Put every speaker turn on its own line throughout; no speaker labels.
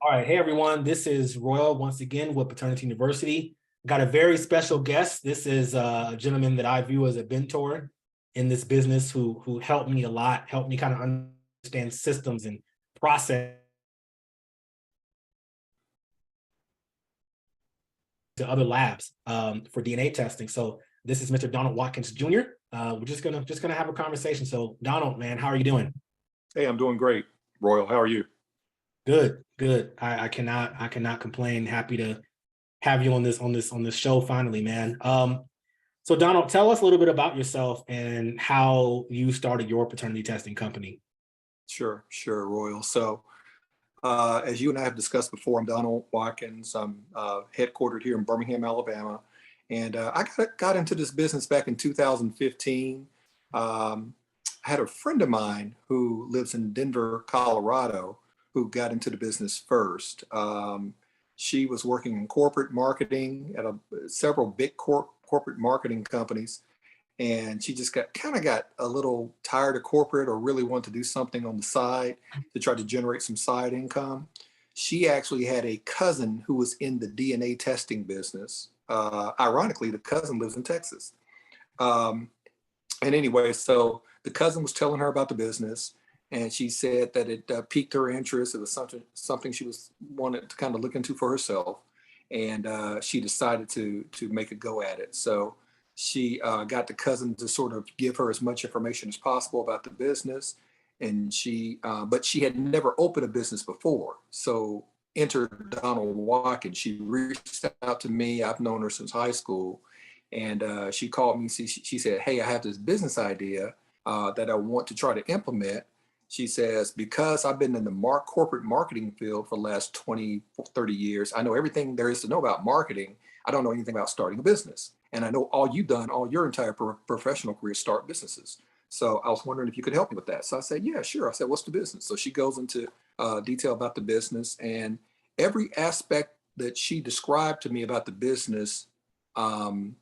All right. Hey, everyone. This is Royal once again with Paternity University. Got a very special guest. This is a gentleman that I view as a mentor in this business who helped me a lot, helped me kind of understand systems and process to other labs for DNA testing. So this is Mr. Donald Watkins Jr. We're just gonna have a conversation. So Donald, man, how are you doing?
Hey, I'm doing great. Royal, how are you?
Good, good. I cannot complain. Happy to have you on this show finally, man. So Donald, tell us a little bit about yourself and how you started your paternity testing company.
Sure, Royal. As you and I have discussed before, I'm Donald Watkins. I'm headquartered here in Birmingham, Alabama. And I got into this business back in 2015. I had a friend of mine who lives in Denver, Colorado, who got into the business first. She was working in corporate marketing at several big corporate marketing companies, and she just got a little tired of corporate or really wanted to do something on the side to try to generate some side income. She actually had a cousin who was in the DNA testing business. Ironically, the cousin lives in Texas. Um, and anyway, so the cousin was telling her about the business, and she said that it piqued her interest. It was something she was wanted to kind of look into for herself, and she decided to make a go at it. So she got the cousin to sort of give her as much information as possible about the business, and but she had never opened a business before. So enter Donald Watkins. She reached out to me. I've known her since high school, and she called me. She said, "Hey, I have this business idea that I want to try to implement." She says, because I've been in the corporate marketing field for the last 20, 30 years, I know everything there is to know about marketing. I don't know anything about starting a business. And I know all you've done, all your entire professional career, start businesses. So I was wondering if you could help me with that. So I said, yeah, sure. I said, what's the business? So she goes into detail about the business, and every aspect that she described to me about the business um,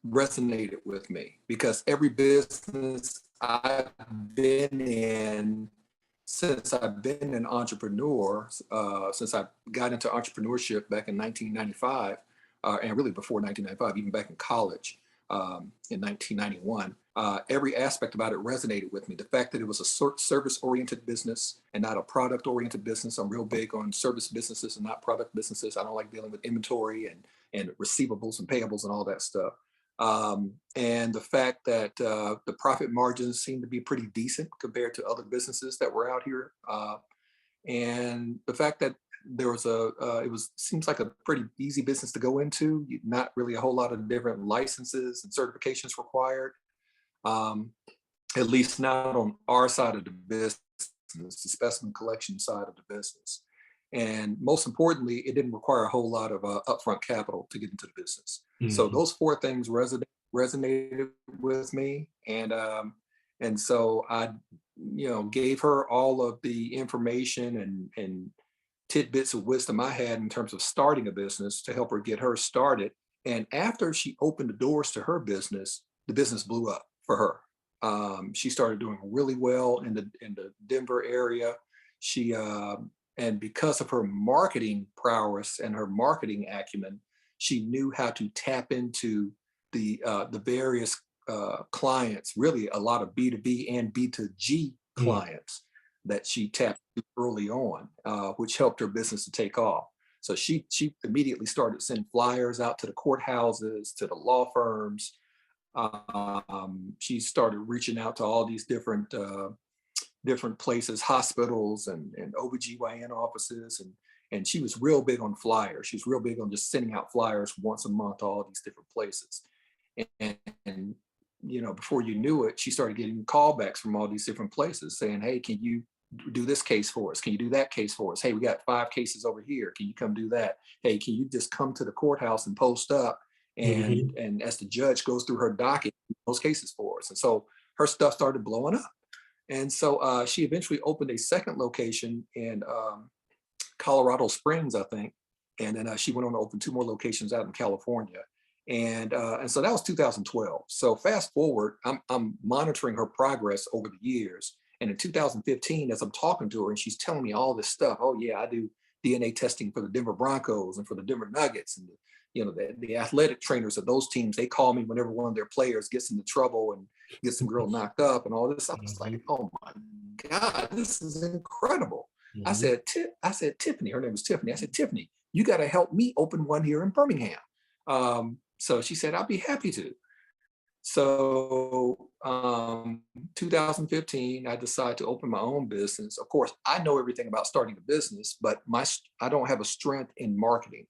resonated with me, because every business I've been in since I've been an entrepreneur, since I got into entrepreneurship back in 1995, and really before 1995, even back in college in 1991, every aspect about it resonated with me. The fact that it was a service-oriented business and not a product-oriented business. I'm real big on service businesses and not product businesses. I don't like dealing with inventory and receivables and payables and all that stuff. And the fact that the profit margins seem to be pretty decent compared to other businesses that were out here, and the fact that there was it was seems like a pretty easy business to go into. Not really a whole lot of different licenses and certifications required, um, at least not on our side of the business, the specimen collection side of the business. And most importantly, it didn't require a whole lot of upfront capital to get into the business. So
Mhm.
those four things resonated with me, and so I, gave her all of the information and tidbits of wisdom I had in terms of starting a business to help her get her started. And after she opened the doors to her business, the business blew up for her. She started doing really well in the Denver area. She and because of her marketing prowess and her marketing acumen, she knew how to tap into the various clients, really a lot of B2B and B2G
Mhm.
clients that she tapped early on, which helped her business to take off. So she immediately started sending flyers out to the courthouses, to the law firms. She started reaching out to all these different places, hospitals and OBGYN offices, and she was real big on flyers. She's real big on just sending out flyers once a month to all these different places. And before you knew it, she started getting callbacks from all these different places saying, "Hey, can you do this case for us? Can you do that case for us? Hey, we got 5 cases over here. Can you come do that? Hey, can you just come to the courthouse and post up? And
Mhm.
and as the judge goes through her docket, those cases for us." And so her stuff started blowing up. And so she eventually opened a second location in Colorado Springs, I think. And then she went on to open two more locations out in California. And so that was 2012. So fast forward, I'm monitoring her progress over the years. And in 2015, as I'm talking to her and she's telling me all this stuff, oh yeah, I do DNA testing for the Denver Broncos and for the Denver Nuggets, and the athletic trainers of those teams. They call me whenever one of their players gets into trouble and gets some girl knocked up and all this. I was like, oh my God, this is incredible. I said, Tiffany, her name was Tiffany. I said, Tiffany, you got to help me open one here in Birmingham. So she said, I'll be happy to. So 2015, I decided to open my own business. Of course, I know everything about starting a business, but I don't have a strength in marketing.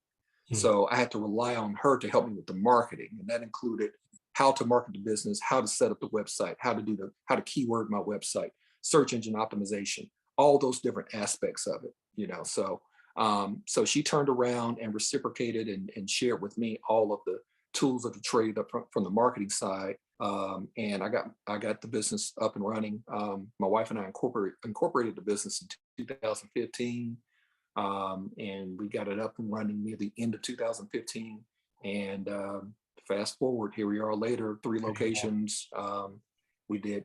So I had to rely on her to help me with the marketing. And that included how to market the business, how to set up the website, how to keyword my website, search engine optimization, all those different aspects of it, So she turned around and reciprocated and shared with me all of the tools of the trade up from the marketing side. And I got the business up and running. My wife and I incorporated the business in 2015. And we got it up and running near the end of 2015. And fast forward, here we are later, 3 locations. We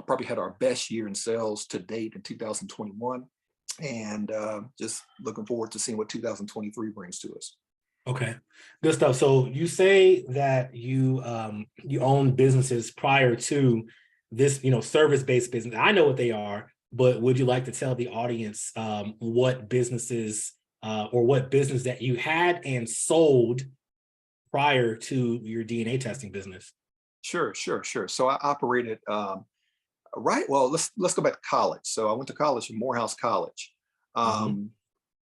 probably had our best year in sales to date in 2021. And just looking forward to seeing what 2023 brings to us.
Okay, good stuff. So you say that you own businesses prior to this, service-based business. I know what they are, but would you like to tell the audience what businesses or what business that you had and sold prior to your DNA testing business?
Sure. So I operated well, let's go back to college. So I went to college in Morehouse College.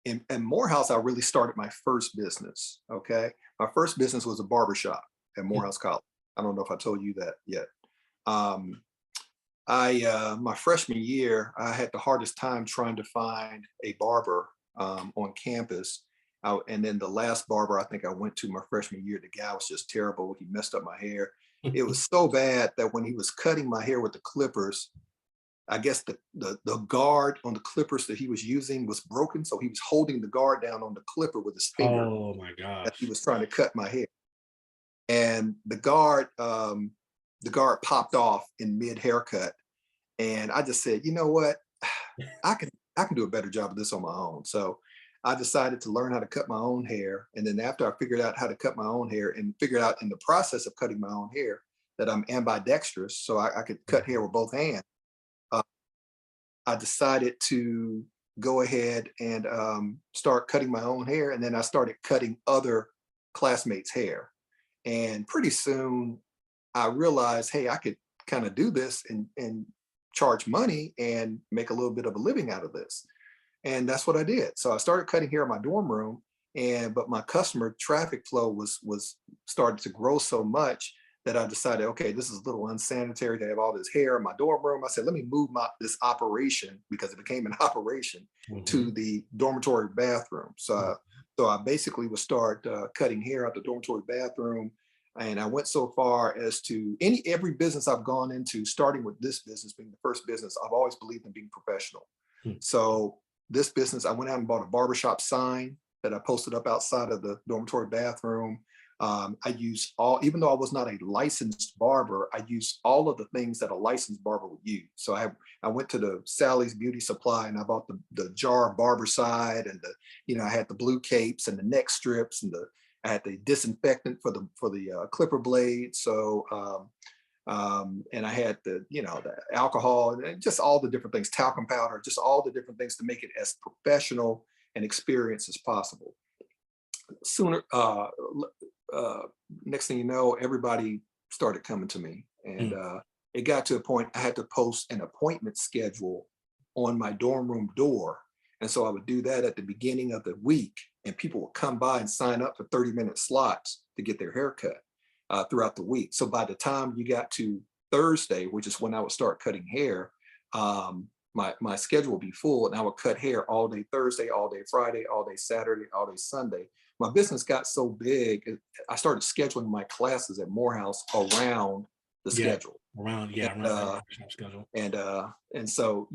In Morehouse, I really started my first business. Okay. My first business was a barber shop at Morehouse College. I don't know if I told you that yet. My freshman year, I had the hardest time trying to find a barber on campus. And then the last barber I think I went to my freshman year, the guy was just terrible. He messed up my hair. It was so bad that when he was cutting my hair with the clippers, I guess the guard on the clippers that he was using was broken. So he was holding the guard down on the clipper with his finger.
Oh my gosh.
As he was trying to cut my hair. And the guard popped off in mid haircut. And I just said, you know what? I can do a better job of this on my own. So I decided to learn how to cut my own hair. And then after I figured out how to cut my own hair and figured out in the process of cutting my own hair that I'm ambidextrous, so I could cut hair with both hands. I decided to go ahead and start cutting my own hair. And then I started cutting other classmates' hair. And pretty soon I realized, hey, I could kind of do this and charge money and make a little bit of a living out of this. And that's what I did. So I started cutting hair in my dorm room, but my customer traffic flow was started to grow so much that I decided, okay, this is a little unsanitary to have all this hair in my dorm room. I said, let me move this operation, because it became an operation, to the dormitory bathroom. So I basically would start cutting hair out the dormitory bathroom. And I went so far as to every business I've gone into, starting with this business being the first business, I've always believed in being professional. So this business, I went out and bought a barbershop sign that I posted up outside of the dormitory bathroom. I used even though I was not a licensed barber, I used all of the things that a licensed barber would use. So I went to the Sally's Beauty Supply and I bought the jar barber side, and I had the blue capes and the neck strips, and I had the disinfectant for the clipper blade. So and I had the alcohol and just all the different things, talcum powder, just all the different things to make it as professional and experienced as possible. Sooner, next thing you know, everybody started coming to me, and it got to a point I had to post an appointment schedule on my dorm room door. And so I would do that at the beginning of the week, and people would come by and sign up for 30-minute slots to get their hair cut throughout the week. So by the time you got to Thursday, which is when I would start cutting hair, my schedule would be full, and I would cut hair all day Thursday, all day Friday, all day Saturday, all day Sunday. My business got so big, I started scheduling my classes at Morehouse around the schedule.
Around the schedule.
And so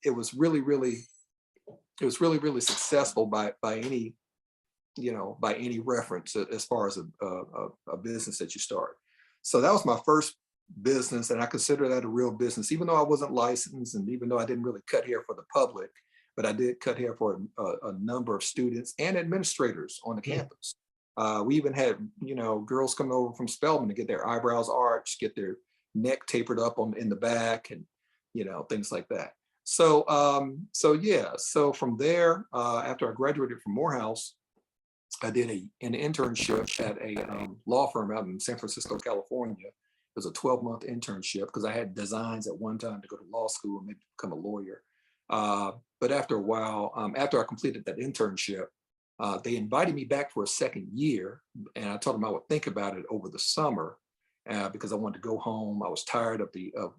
it was really, really successful by any reference as far as a business that you start. So that was my first business, and I consider that a real business, even though I wasn't licensed and even though I didn't really cut hair for the public. but I did cut hair for a number of students and administrators on the campus. We even had, girls coming over from Spelman to get their eyebrows arched, get their neck tapered up in the back, and things like that. So from there, after I graduated from Morehouse, I did an internship at a law firm out in San Francisco, California. It was a 12-month internship because I had designs at one time to go to law school and maybe become a lawyer. But after a while, after I completed that internship, they invited me back for a second year, and I told them I would think about it over the summer because I wanted to go home. I was tired of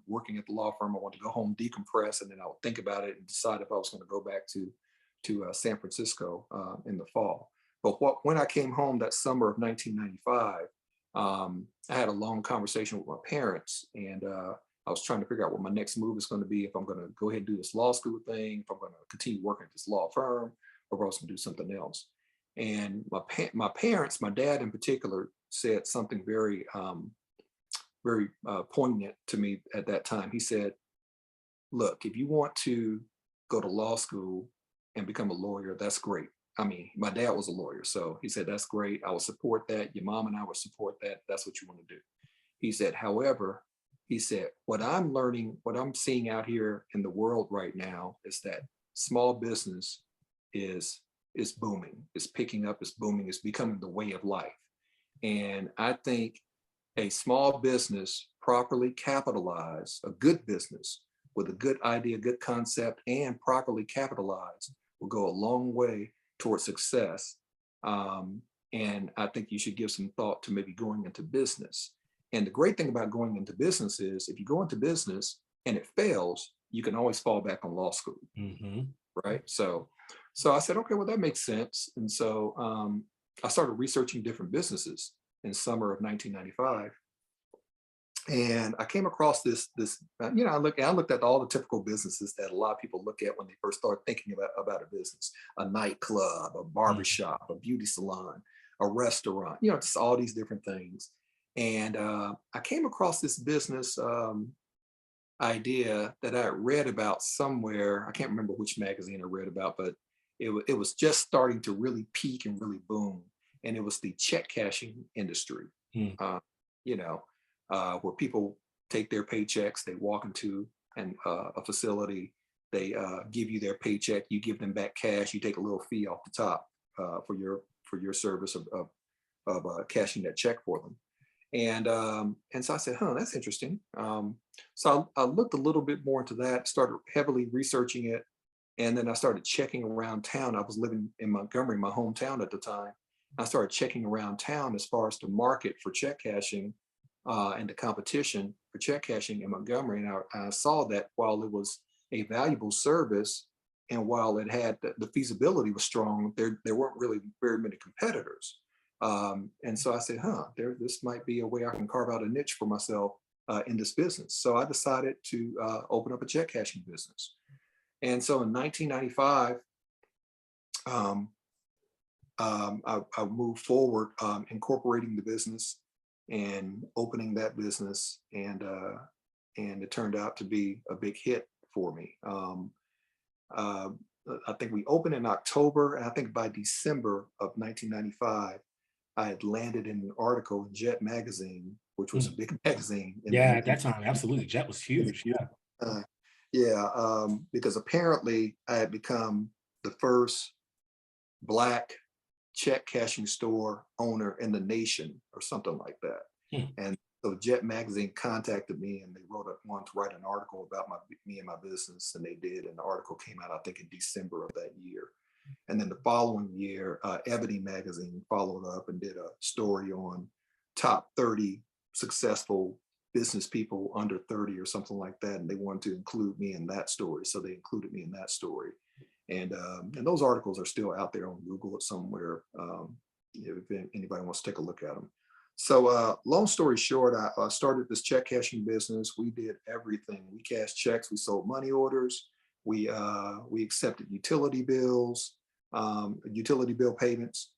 working at the law firm. I wanted to go home, decompress, and then I would think about it and decide if I was going to go back to San Francisco in the fall. But when I came home that summer of 1995, I had a long conversation with my parents, and I was trying to figure out what my next move is going to be, if I'm going to go ahead and do this law school thing, if I'm going to continue working at this law firm, or if I was going to do something else. And my parents, my dad in particular, said something very, very poignant to me at that time. He said, look, if you want to go to law school and become a lawyer, that's great. I mean, my dad was a lawyer, so he said, that's great. I will support that. Your mom and I will support that. That's what you want to do. He said, however, he said, what I'm learning, what I'm seeing out here in the world right now is that small business is booming, it's picking up, it's booming, it's becoming the way of life. And I think a small business properly capitalized, a good business with a good idea, good concept, and properly capitalized will go a long way towards success. And I think you should give some thought to maybe going into business. And the great thing about going into business is if you go into business and it fails, you can always fall back on law school, right? So I said, okay, well, that makes sense. And so I started researching different businesses in summer of 1995. And I came across this, I looked at all the typical businesses that a lot of people look at when they first start thinking about a business: a nightclub, a barbershop, a beauty salon, a restaurant, just all these different things. And I came across this business idea that I read about somewhere. I can't remember which magazine I read about, but it was just starting to really peak and really boom. And it was the check cashing industry. Where people take their paychecks, they walk into a facility, they give you their paycheck, you give them back cash, you take a little fee off the top for your service of cashing that check for them. And so I said, that's interesting. So I looked a little bit more into that, started heavily researching it, and then I started checking around town. I was living in Montgomery, my hometown at the time. I started checking around town as far as the market for check cashing and the competition for check cashing in Montgomery. And I saw that while it was a valuable service and while it had the feasibility was strong, there weren't really very many competitors. And so I said, this might be a way I can carve out a niche for myself in this business. So I decided to open up a check cashing business. And so in 1995, I moved forward incorporating the business and opening that business, and it turned out to be a big hit for me. I think we opened in October, and I think by December of 1995, I had landed in an article in Jet magazine, which was a big magazine.
At that time, absolutely. Jet was huge.
Because apparently I had become the first Black check cashing store owner in the nation or something like that. And so Jet magazine contacted me, and they wanted to write an article about me and my business, and they did. And the article came out, I think, in December of that year. And then the following year, Ebony magazine followed up and did a story on top 30 successful business people under 30 or something like that. And they wanted to include me in that story. So they included me in that story. And those articles are still out there on Google somewhere, if anybody wants to take a look at them. So long story short, I started this check cashing business. We did everything. We cashed checks, we sold money orders, we accepted utility bills, utility bill payments.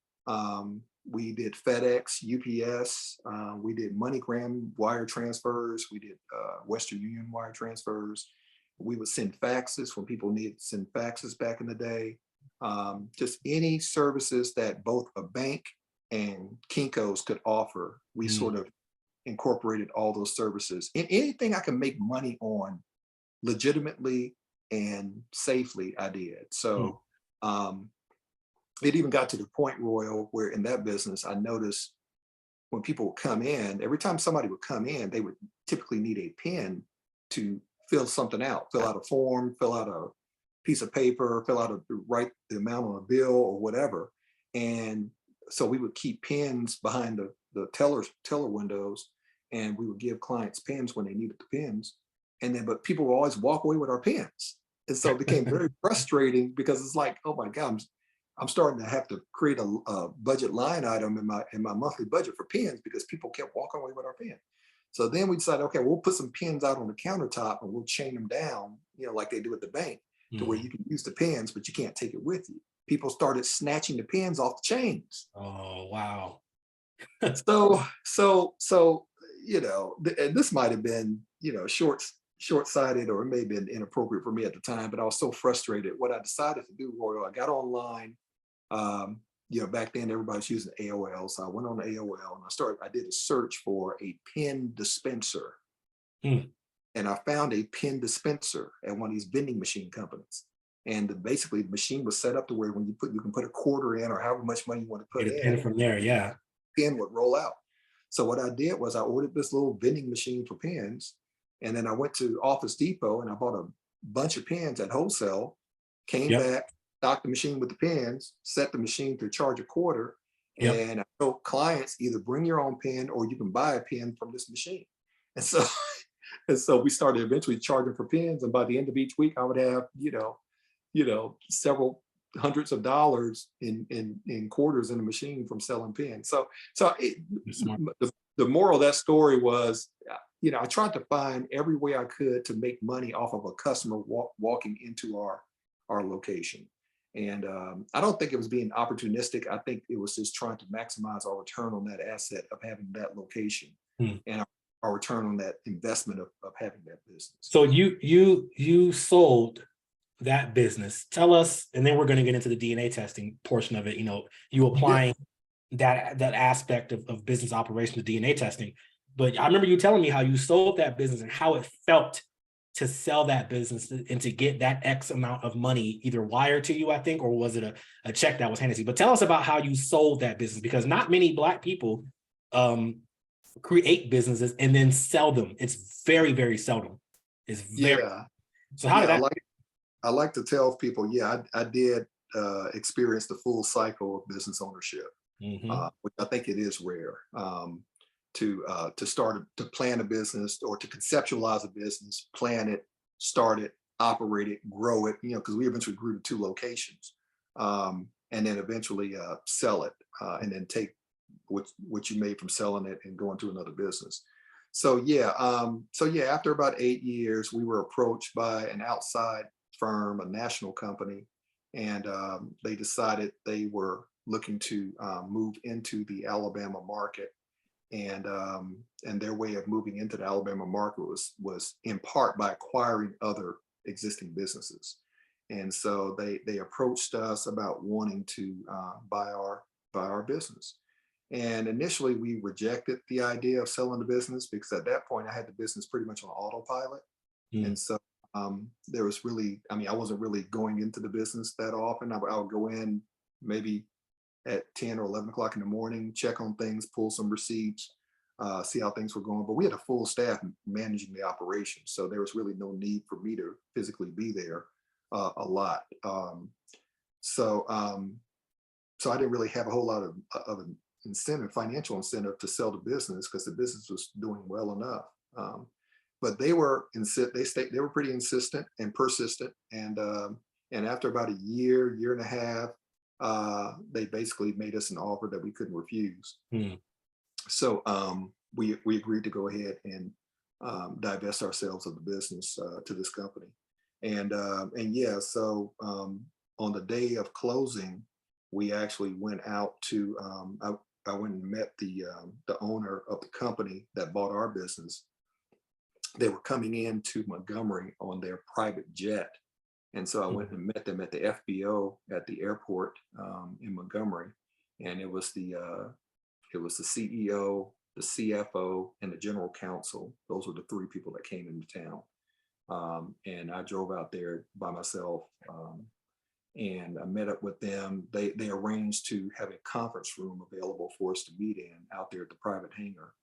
We did FedEx, UPS, we did MoneyGram wire transfers, we did Western Union wire transfers. We would send faxes when people needed to send faxes back in the day. Just any services that both a bank and Kinko's could offer, we
Mm.
sort of incorporated all those services. And anything I can make money on legitimately and safely, I did.
Mm.
So it even got to the point, Royal, where in that business, I noticed when people would come in, every time somebody would come in, they would typically need a pen to fill something out, fill out a form, fill out a piece of paper, fill out write the amount on a bill or whatever. And so we would keep pens behind the teller windows, and we would give clients pens when they needed the pens. And then, but people would always walk away with our pens. And so it became very frustrating because it's like, oh my God, I'm starting to have to create a budget line item in my monthly budget for pens because people kept walking away with our pen. So then we decided, okay, we'll put some pens out on the countertop and we'll chain them down, like they do at the bank, to where
Mm.
you can use the pens, but you can't take it with you. People started snatching the pens off the chains.
Oh, wow.
And this might have been, short-sighted, or it may have been inappropriate for me at the time, but I was so frustrated. What I decided to do, Royal, I got online. Back then everybody's using AOL. So I went on AOL and I did a search for a pen dispenser.
Mm.
And I found a pen dispenser at one of these vending machine companies. And basically the machine was set up to where when you can put a quarter in or however much money you want to put
Get a pen
in,
from there. Yeah.
pen would roll out. So what I did was I ordered this little vending machine for pens. And then I went to Office Depot and I bought a bunch of pens at wholesale, came
Yep.
back, stocked the machine with the pens, set the machine to charge a quarter.
Yep.
And I told clients, either bring your own pen or you can buy a pen from this machine. And so, and so we started eventually charging for pens. And by the end of each week, I would have, several hundreds of dollars in quarters in the machine from selling pens.
That's smart.
The moral of that story was, I tried to find every way I could to make money off of a customer walking into our location. And I don't think it was being opportunistic. I think it was just trying to maximize our return on that asset of having that location,
Mm.
and our return on that investment of having that business.
So you sold that business. Tell us, and then we're going to get into the DNA testing portion of it. You applying that aspect of business operation to DNA testing. But I remember you telling me how you sold that business and how it felt to sell that business and to get that X amount of money either wired to you, I think, or was it a check that was handed to you? But tell us about how you sold that business, because not many Black people create businesses and then sell them. It's very, very seldom. It's very.
Yeah.
So how did that?
I like to tell people, I did experience the full cycle of business ownership, which I think it is rare. To plan a business or to conceptualize a business, plan it, start it, operate it, grow it, because we eventually grew to 2 locations, and then eventually sell it, and then take what you made from selling it and going to another business. So after about 8 years, we were approached by an outside firm, a national company, and they decided they were looking to move into the Alabama market. And their way of moving into the Alabama market was in part by acquiring other existing businesses. And so they approached us about wanting to buy our business. And initially we rejected the idea of selling the business because at that point I had the business pretty much on autopilot. And so there was really, I wasn't really going into the business that often. I would go in maybe at 10 or 11 o'clock in the morning, check on things, pull some receipts, see how things were going. But we had a full staff managing the operation. So there was really no need for me to physically be there a lot. So I didn't really have a whole lot of an financial incentive to sell the business because the business was doing well enough. But they were pretty insistent and persistent. And after about a year and a half, they basically made us an offer that we couldn't refuse. So we agreed to go ahead and divest ourselves of the business to this company. So on the day of closing, we actually went out to I went and met the owner of the company that bought our business. they were coming into Montgomery on their private jet. And so I went and met them at the FBO at the airport in Montgomery. And it was the CEO, the CFO, and the general counsel. Those were the three people that came into town. And I drove out there by myself, and I met up with them. They arranged to have a conference room available for us to meet in out there at the private hangar.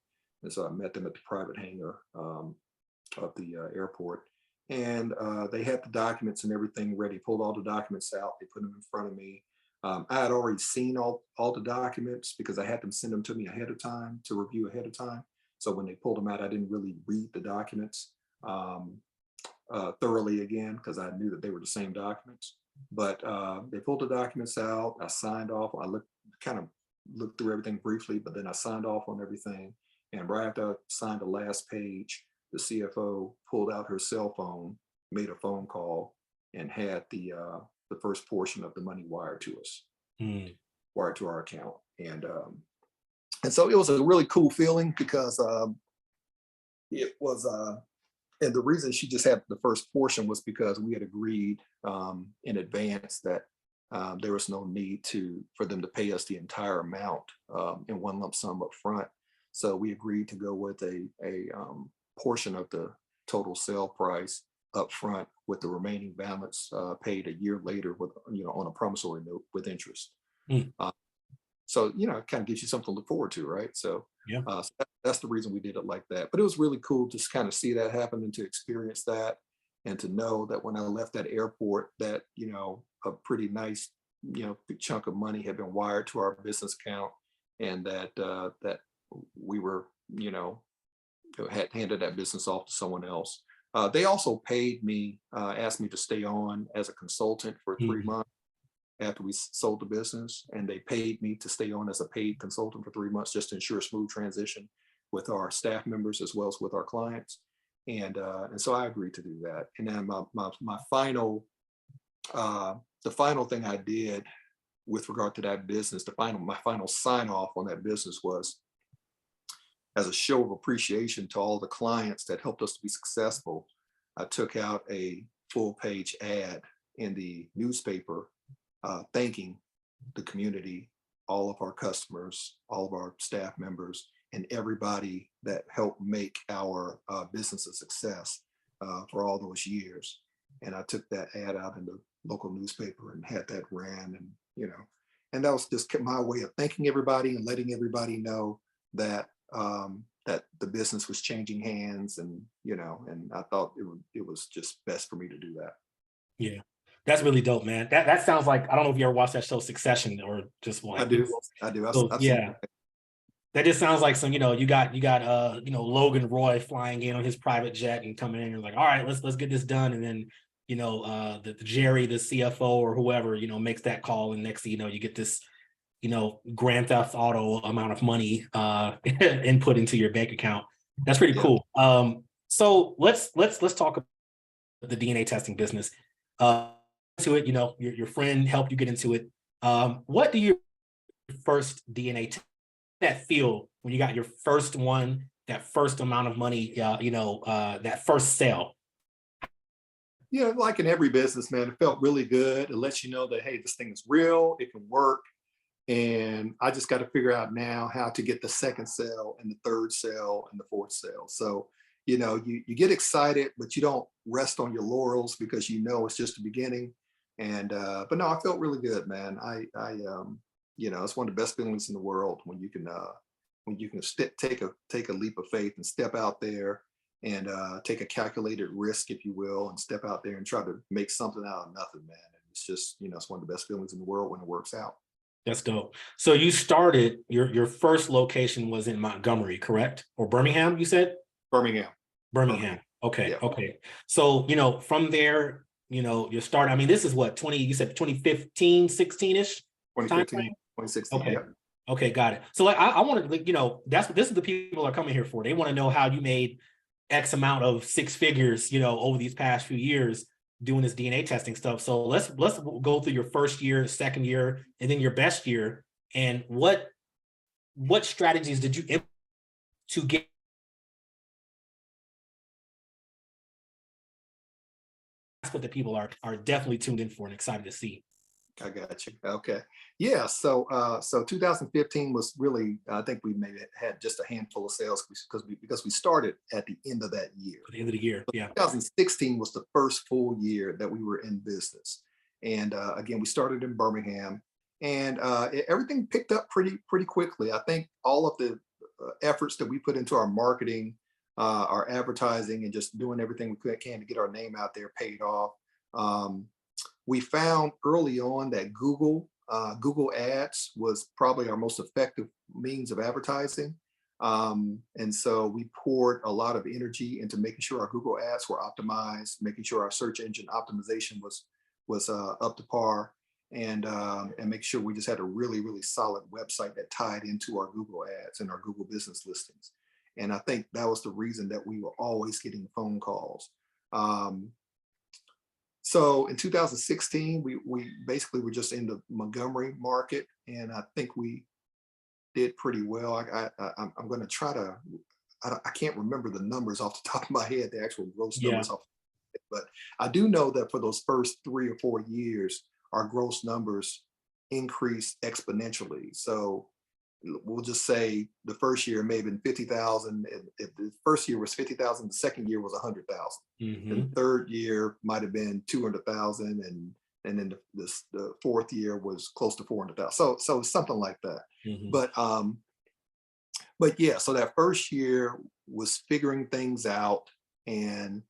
And so I met them at the private hangar of the airport. And they had the documents and everything ready, pulled all the documents out, they put them in front of me. I had already seen all the documents because I had them send them to me ahead of time to review ahead of time. So when they pulled them out, I didn't really read the documents thoroughly again because I knew that they were the same documents. But they pulled the documents out. I signed off. I kind of looked through everything briefly, but then I signed off on everything. And right after I signed the last page, the CFO pulled out her cell phone, made a phone call, and had the first portion of the money wired to us, wired to our account. And so it was a really cool feeling because it was, and the reason she just had the first portion was because we had agreed in advance that there was no need for them to pay us the entire amount in one lump sum up front. So we agreed to go with a portion of the total sale price up front, with the remaining balance paid a year later with, on a promissory note with interest. So, it kind of gives you something to look forward to, right? So,
Yeah.
So that's the reason we did it like that. But it was really cool to kind of see that happen and to experience that, and to know that when I left that airport that, a pretty nice, big chunk of money had been wired to our business account, and that that we were, had handed that business off to someone else. They also paid me, asked me to stay on as a consultant for 3 months after we sold the business, and they paid me to stay on as a paid consultant for 3 months just to ensure a smooth transition with our staff members as well as with our clients. And so I agreed to do that. And then my final, the final thing I did with regard to that business, my final sign off on that business was, as a show of appreciation to all the clients that helped us to be successful, I took out a full page ad in the newspaper thanking the community, all of our customers, all of our staff members, and everybody that helped make our business a success for all those years. And I took that ad out in the local newspaper and had that ran, and and that was just my way of thanking everybody and letting everybody know that that the business was changing hands, and and I thought it was just best for me to do that.
Yeah, that's really dope, man. That sounds like, I don't know if you ever watched that show Succession, or just like,
I do.
So,
I've seen
yeah, that just sounds like some, you got Logan Roy flying in on his private jet and coming in and like, all right, let's get this done. And then, the Jerry, the CFO or whoever, makes that call. And next thing you know, you get this, Grand Theft Auto amount of money input into your bank account. That's pretty cool. So let's talk about the DNA testing business. To it, your friend helped you get into it. What do your first DNA test, that feel when you got your first one, that first amount of money, that first sale?
Like in every business, man, it felt really good. It lets you know that, hey, this thing is real, it can work. And I just got to figure out now how to get the second sale and the third sale and the fourth sale. So, you get excited, but you don't rest on your laurels because it's just the beginning. And but no, I felt really good, man. I it's one of the best feelings in the world when you can take a leap of faith and step out there and take a calculated risk, if you will, and step out there and try to make something out of nothing, man. And it's just, it's one of the best feelings in the world when it works out.
That's dope. So you started, your first location was in Montgomery, correct? Or Birmingham, you said? Birmingham. Okay.
Yeah.
Okay. So, from there, you start, I mean, this is what, you said 2015, 16-ish?
2015, 2016.
Okay.
Yeah.
Okay, got it. So like, I want to, this is the people are coming here for. They want to know how you made X amount of six figures, over these past few years doing this DNA testing stuff. So let's go through your first year, second year, and then your best year. And what strategies did you implement to get what the people are definitely tuned in for and excited to see.
I got you. Okay. Yeah. So 2015 was really, I think we maybe had just a handful of sales because we started at the end of that year.
At the end of the year. Yeah.
2016 was the first full year that we were in business. And again, we started in Birmingham, and everything picked up pretty quickly. I think all of the efforts that we put into our marketing, our advertising, and just doing everything we can to get our name out there paid off. We found early on that Google Ads was probably our most effective means of advertising. And so we poured a lot of energy into making sure our Google Ads were optimized, making sure our search engine optimization was up to par, and make sure we just had a really solid website that tied into our Google Ads and our Google business listings. And I think that was the reason that we were always getting phone calls. So in 2016, we basically were just in the Montgomery market, and I think we did pretty well. I'm going to try to, I can't remember the numbers off the top of my head, the actual gross
Yeah.
numbers, but I do know that for those first 3 or 4 years, our gross numbers increased exponentially. So we'll just say the first year may have been 50,000. If the first year was 50,000, the second year was 100,000.
Mm-hmm.
And the third year might have been 200,000, and then the fourth year was close to 400,000. So something like that.
Mm-hmm.
But yeah, so that first year was figuring things out and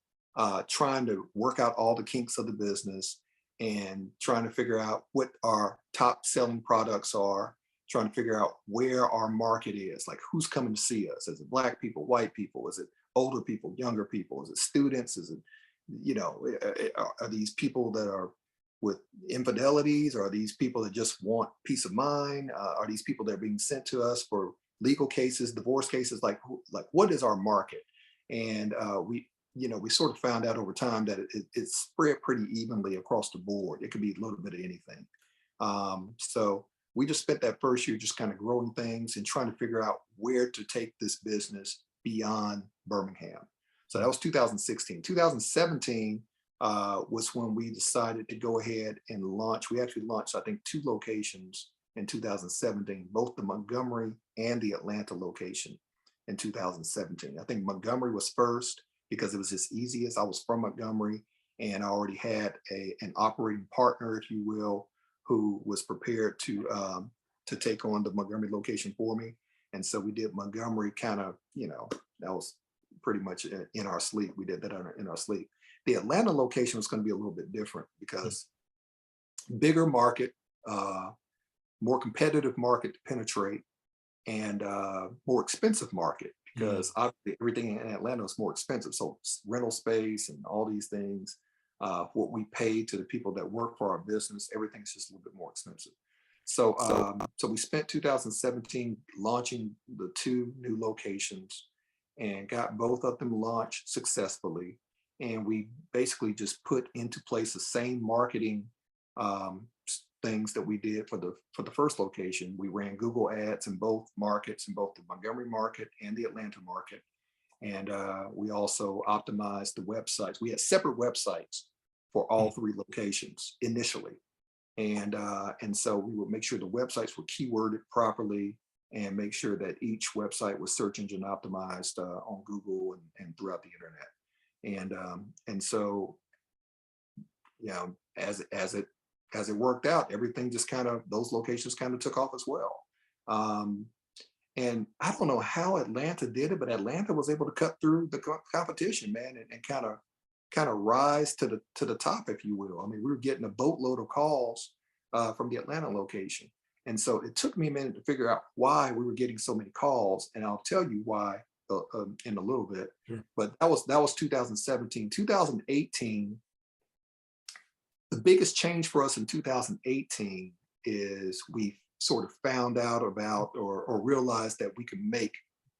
trying to work out all the kinks of the business and trying to figure out what our top selling products are, trying to figure out where our market is, like who's coming to see us. Is it Black people, white people? Is it older people, younger people? Is it students? Is it, are these people that are with infidelities? Or are these people that just want peace of mind? Are these people that are being sent to us for legal cases, divorce cases? Like what is our market? And we sort of found out over time that it's spread pretty evenly across the board. It could be a little bit of anything. So we just spent that first year just kind of growing things and trying to figure out where to take this business beyond Birmingham. So that was 2016. 2017 was when we decided to go ahead and launch. We actually launched, I think, 2 locations in 2017, both the Montgomery and the Atlanta location in 2017. I think Montgomery was first because it was as easy as I was from Montgomery, and I already had an operating partner, if you will, who was prepared to take on the Montgomery location for me. And so we did Montgomery kind of, that was pretty much in our sleep. We did that in our sleep. The Atlanta location was going to be a little bit different because bigger market, more competitive market to penetrate, and more expensive market because obviously everything in Atlanta is more expensive. So rental space and all these things, what we pay to the people that work for our business, everything's just a little bit more expensive. So we spent 2017 launching the 2 new locations and got both of them launched successfully. And we basically just put into place the same marketing things that we did for the first location. We ran Google Ads in both markets, in both the Montgomery market and the Atlanta market. And we also optimized the websites. We had separate websites for all 3 locations initially. And so we would make sure the websites were keyworded properly and make sure that each website was search engine optimized on Google and throughout the internet. And so, as it worked out, everything just kind of, those locations kind of took off as well. And I don't know how Atlanta did it, but Atlanta was able to cut through the competition, man, and kind of rise to the top, if you will. I mean, we were getting a boatload of calls from the Atlanta location. And so it took me a minute to figure out why we were getting so many calls. And I'll tell you why in a little bit. Sure. But that was 2017. 2018, the biggest change for us in 2018 is we sort of found out about or realized that we could make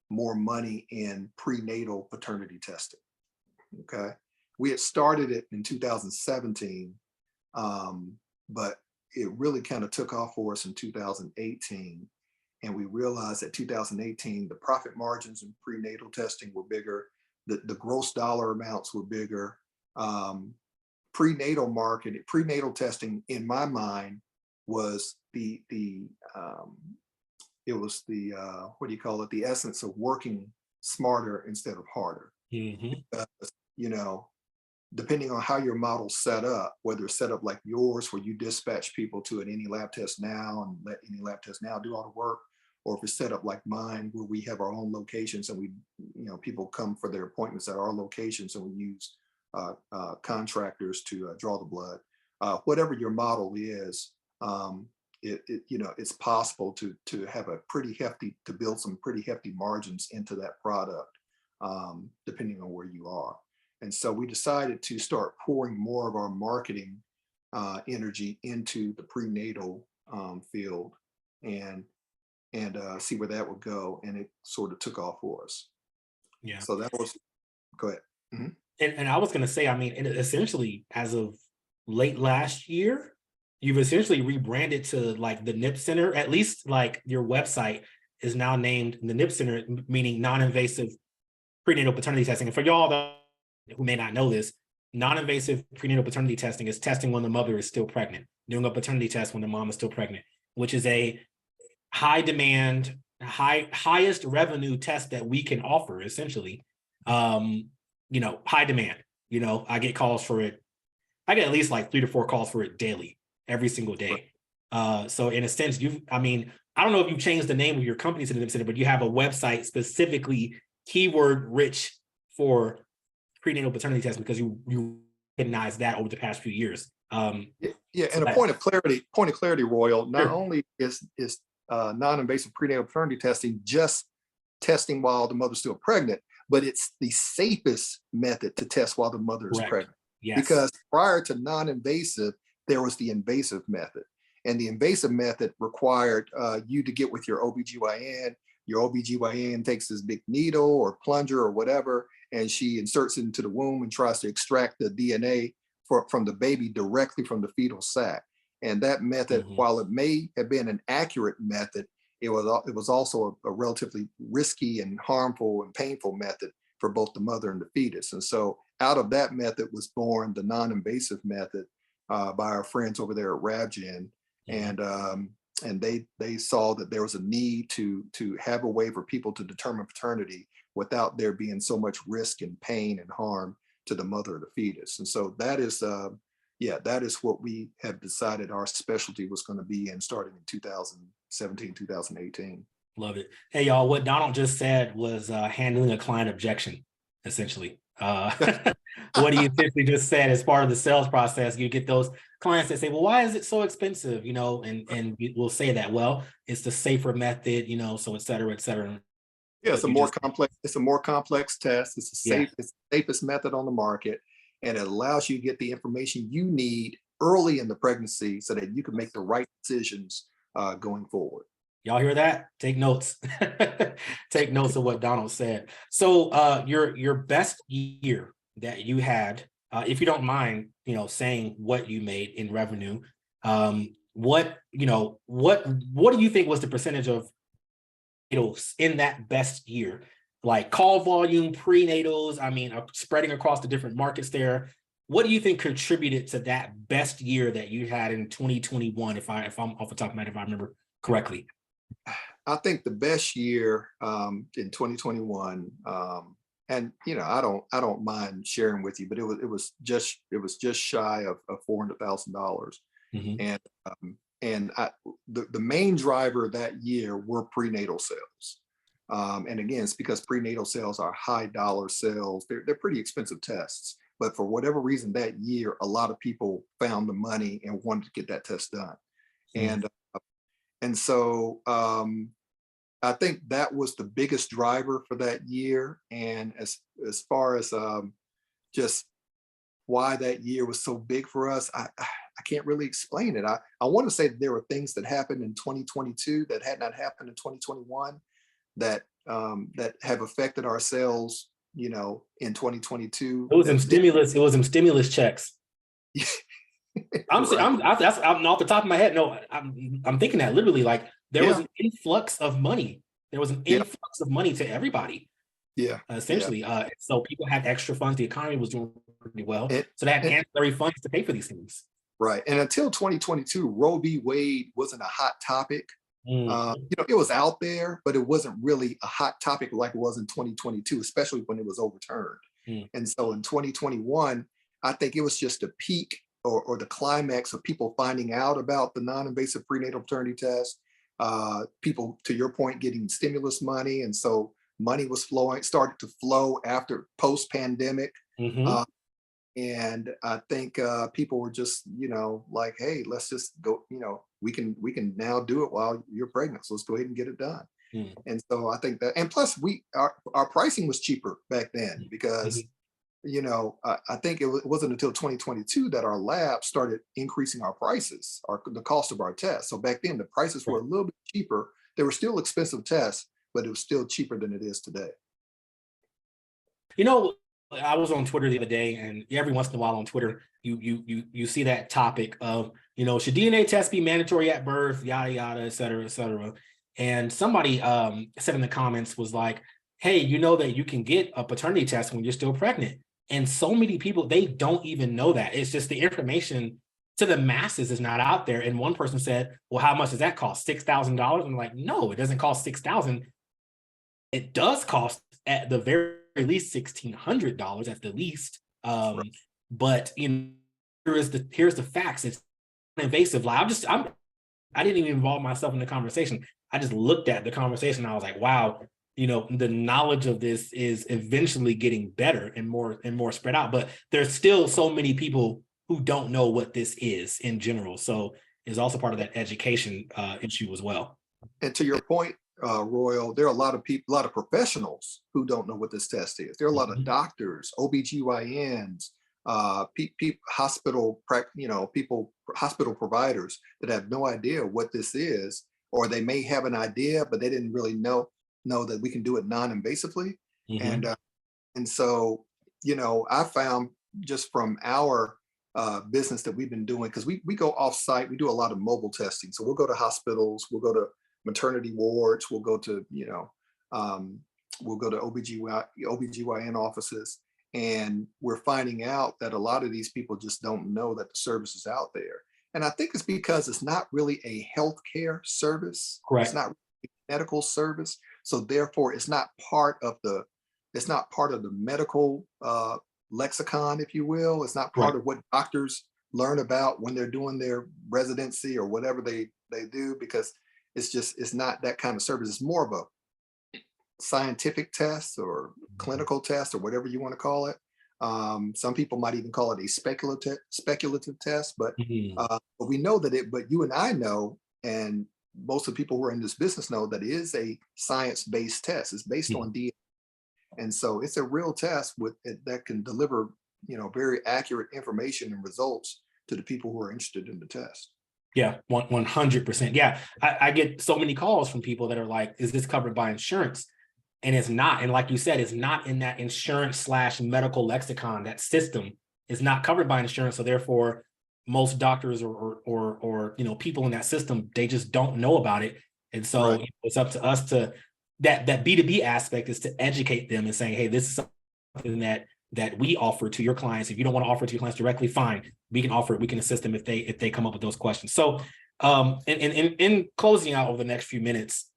more money in prenatal paternity testing. Okay. We had started it in 2017, but it really kind of took off for us in 2018. And we realized that 2018, the profit margins in prenatal testing were bigger. The gross dollar amounts were bigger. prenatal market, prenatal testing in my mind was it was the what do you call it? The essence of working smarter instead of harder.
Mhm.
You know, depending on how your model's set up, whether it's set up like yours, where you dispatch people to an any lab test now and let any lab test now do all the work, or if it's set up like mine, where we have our own locations and we, people come for their appointments at our locations and we use contractors to draw the blood. Whatever your model is, it's possible to have a pretty hefty, to build some pretty hefty margins into that product, depending on where you are. And so we decided to start pouring more of our marketing energy into the prenatal field and see where that would go. And it sort of took off for us.
Yeah.
So that was, go ahead. Mm-hmm.
And I was going to say, I mean, and essentially, as of late last year, you've essentially rebranded to like the NIP Center. At least like your website is now named the NIP Center, meaning non-invasive prenatal paternity testing. And for y'all who may not know this, non-invasive prenatal paternity testing is testing when the mother is still pregnant, doing a paternity test when the mom is still pregnant, which is a high demand, highest revenue test that we can offer, essentially. High demand. I get calls for it. I get at least like 3 to 4 calls for it daily, every single day. So in a sense, I don't know if you've changed the name of your company to the NIP Center, but you have a website specifically keyword rich for prenatal paternity testing because you recognize that over the past few years.
And a point of clarity, Royal, not only is non-invasive prenatal paternity testing just testing while the mother's still pregnant, but it's the safest method to test while the mother is pregnant.
Yes.
Because prior to non-invasive, there was the invasive method. And the invasive method required you to get with your OBGYN. Your OBGYN takes this big needle or plunger or whatever, and she inserts it into the womb and tries to extract the DNA from the baby directly from the fetal sac. And that method, while it may have been an accurate method, it was also a relatively risky and harmful and painful method for both the mother and the fetus. And so out of that method was born the non-invasive method by our friends over there at Ravgen. And they saw that there was a need to have a way for people to determine paternity without there being so much risk and pain and harm to the mother or the fetus. And so that is what we have decided our specialty was going to be in starting in 2017, 2018.
Love it. Hey, y'all, what Donald just said was handling a client objection, essentially. What he essentially just said as part of the sales process, you get those clients that say, well, why is it so expensive? And we'll say that, well, it's the safer method, so et cetera, et cetera.
Yeah, it's a more complex test. It's the safest method on the market. And it allows you to get the information you need early in the pregnancy so that you can make the right decisions going forward.
Y'all hear that? Take notes. Take notes of what Donald said. So your best year that you had, if you don't mind, saying what you made in revenue, what do you think was the percentage of in that best year? Like call volume, prenatals, spreading across the different markets there. What do you think contributed to that best year that you had in 2021, if I'm off the top of my head, if I remember correctly?
I think the best year in 2021, and I don't mind sharing with you, but it was just shy of $400,000, and the main driver that year were prenatal sales. And again, it's because prenatal sales are high dollar sales. They're pretty expensive tests, but for whatever reason that year, a lot of people found the money and wanted to get that test done. And so I think that was the biggest driver for that year. And as far as just why that year was so big for us, I can't really explain it. I want to say that there were things that happened in 2022 that had not happened in 2021 that have affected our sales, in 2022.
It was some stimulus checks. I'm off the top of my head. No, I'm thinking that literally, like there was an influx of money. There was an influx of money to everybody.
Yeah.
Essentially. So people had extra funds. The economy was doing pretty well.
And,
So they had
and
ancillary funds to pay for these things.
right. And until 2022, Roe v. Wade wasn't a hot topic.
Mhm.
It was out there, but it wasn't really a hot topic like it was in 2022, especially when it was overturned.
Mm.
And so in 2021, I think it was just a peak or the climax of people finding out about the non-invasive prenatal paternity test. People, to your point, getting stimulus money. And so money was flowing, started to flow after post-pandemic.
Mhm.
Uh, and I think people were just, like, hey, let's just go, we can now do it while you're pregnant. So let's go ahead and get it done.
Mm.
And so I think that, and plus our pricing was cheaper back then because,
Mhm.
I think it wasn't until 2022 that our lab started increasing our prices, the cost of our tests. So back then the prices were
Right.
a little bit cheaper. They were still expensive tests, but it was still cheaper than it is today.
You know, I was on Twitter the other day, and every once in a while on Twitter, you see that topic of, should DNA tests be mandatory at birth, yada yada, et cetera, et cetera. And somebody said in the comments was like, hey, you know that you can get a paternity test when you're still pregnant. And so many people, they don't even know that. It's just the information to the masses is not out there. And one person said, well, how much does that cost? $6,000? I'm like, no, it doesn't cost 6,000. It does cost at the very least $1,600 at the least.
Right.
But here's the facts. It's invasive. Like I didn't even involve myself in the conversation. I just looked at the conversation. And I was like, wow, the knowledge of this is eventually getting better and more spread out. But there's still so many people who don't know what this is in general. So it's also part of that education issue as well.
And to your point, Royal, there are a lot of people, a lot of professionals who don't know what this test is. There are a lot of
Mhm.
doctors, OBGYNs, people, hospital providers that have no idea what this is, or they may have an idea, but they didn't really know that we can do it non-invasively. And
Mhm.
and so, I found just from our business that we've been doing, because we go off site, we do a lot of mobile testing. So we'll go to hospitals, we'll go to maternity wards, um, we'll go to OBGYN offices. And we're finding out that a lot of these people just don't know that the service is out there. And I think it's because it's not really a healthcare service. It's
Correct.
not really a medical service. So therefore it's not part of the medical lexicon, if you will. It's not
Right.
part of what doctors learn about when they're doing their residency or whatever they do, because it's not that kind of service. It's more of a scientific test or clinical test or whatever you want to call it. Some people might even call it a speculative test, but
Mhm.
but we know that but you and I know, and most of the people who are in this business know that it is a science-based test. It's based
Mhm.
on DNA. And so it's a real test that can deliver, very accurate information and results to the people who are interested in the test.
Yeah, 100%. Yeah, I get so many calls from people that are like, "Is this covered by insurance?" And it's not. And like you said, it's not in that insurance slash medical lexicon. That system is not covered by insurance. So therefore, most doctors or people in that system, they just don't know about it. And so
Right.
it's up to us to that B2B aspect is to educate them and saying, hey, this is something that we offer to your clients. If you don't want to offer it to your clients directly, fine. We can offer it. We can assist them if they come up with those questions. So in closing out over the next few minutes,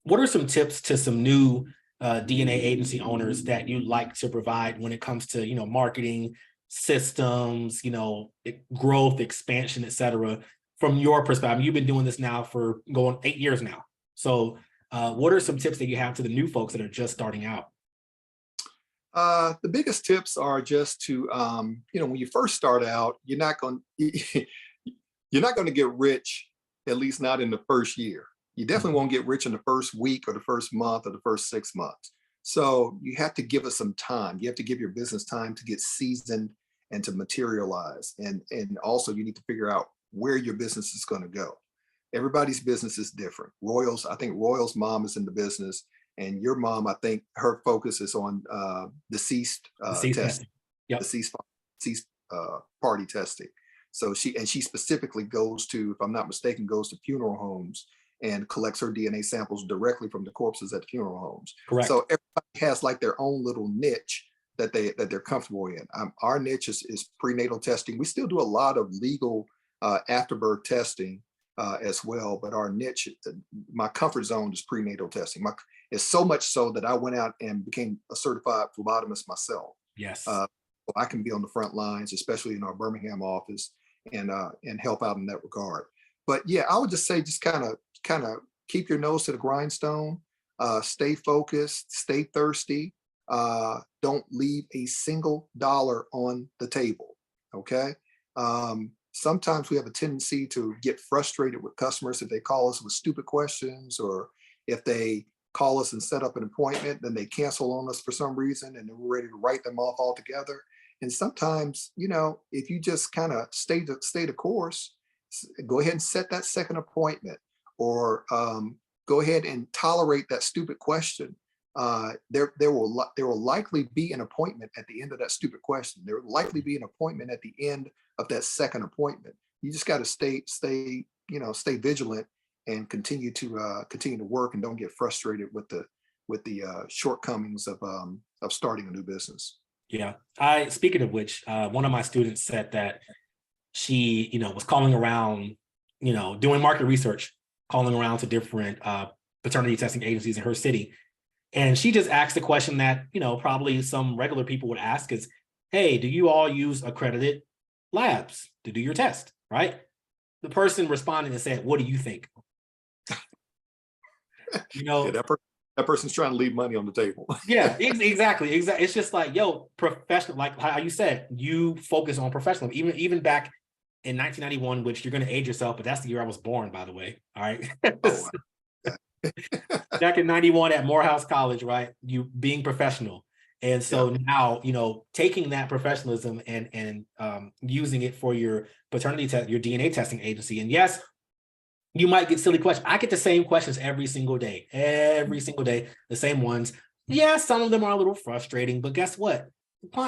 what are some tips to some new DNA agency owners that you'd like to provide when it comes to marketing systems, growth, expansion, et cetera, from your perspective? I mean, you've been doing this now for going 8 years now. So what are some tips that you have to the new folks that are just starting out?
The biggest tips are just to, when you first start out, you're not going you're not going to get rich, at least not in the first year. You definitely won't get rich in the first week or the first month or the first 6 months. So you have to give it some time. You have to give your business time to get seasoned and to materialize. And also you need to figure out where your business is going to go. Everybody's business is different. I think Royal's mom is in the business, and your mom, I think her focus is on deceased
The CSAT.
testing,
Yep.
deceased party testing. So she specifically goes to, if I'm not mistaken, goes to funeral homes and collects her DNA samples directly from the corpses at the funeral homes.
Correct.
So everybody has like their own little niche that they're comfortable in. Our niche is prenatal testing. We still do a lot of legal afterbirth testing as well, but our niche, my comfort zone is prenatal testing. It's so much so that I went out and became a certified phlebotomist myself.
Yes.
So I can be on the front lines, especially in our Birmingham office, and help out in that regard. But yeah, I would just say, just kind of keep your nose to the grindstone, stay focused, stay thirsty, don't leave a single dollar on the table. Okay. Sometimes we have a tendency to get frustrated with customers if they call us with stupid questions, or if they call us and set up an appointment, then they cancel on us for some reason, and then we're ready to write them off altogether. And sometimes, if you just kind of stay the course, go ahead and set that second appointment, or go ahead and tolerate that stupid question. There will likely be an appointment at the end of that stupid question. There will likely be an appointment at the end of that second appointment. You just got to stay vigilant and continue to work, and don't get frustrated with the shortcomings of starting a new business.
Yeah. Speaking of which, one of my students said that she, was calling around, doing market research, calling around to different paternity testing agencies in her city. And she just asked the question that, probably some regular people would ask is, hey, do you all use accredited labs to do your test, right? The person responded and said, what do you think?
Yeah, that person's trying to leave money on the table.
Yeah, exactly. It's just like, yo, professional, like how you said, you focus on professionalism. Even back in 1991, which you're going to age yourself, but that's the year I was born, by the way. All right.
Oh, wow.
Back in 91 at Morehouse College, right? You being professional. And so now, taking that professionalism and using it for your paternity test, your DNA testing agency. And yes, you might get silly questions. I get the same questions every single day, the same ones. Yeah, some of them are a little frustrating, but guess what?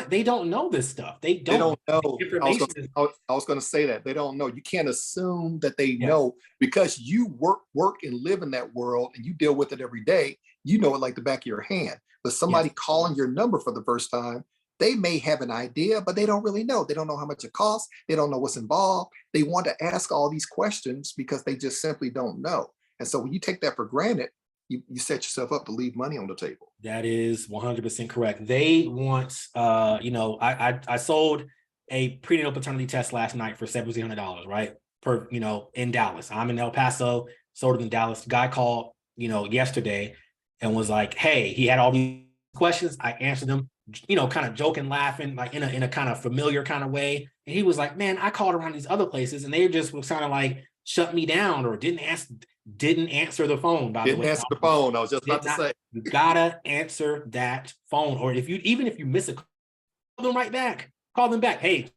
They don't know this stuff. They don't
know.
Information
I was going to say that they don't know. You can't assume that they know, because you work and live in that world, and you deal with it every day. You know it like the back of your hand. But somebody calling your number for the first time, they may have an idea, but they don't really know. They don't know how much it costs. They don't know what's involved. They want to ask all these questions because they just simply don't know. And so when you take that for granted, you set yourself up to leave money on the table.
That is 100% correct. They want, I sold a prenatal paternity test last night for $1,700, right? In Dallas. I'm in El Paso, sold it in Dallas. Guy called, yesterday and was like, hey, he had all these questions. I answered them, kind of joking, laughing, like in a kind of familiar kind of way. And he was like, man, I called around these other places and they just was kind of like shut me down, or didn't answer the phone. By the way,
didn't answer the phone. I was just about to say,
you gotta answer that phone, or if you miss a call, call them right back. Call them back. Hey,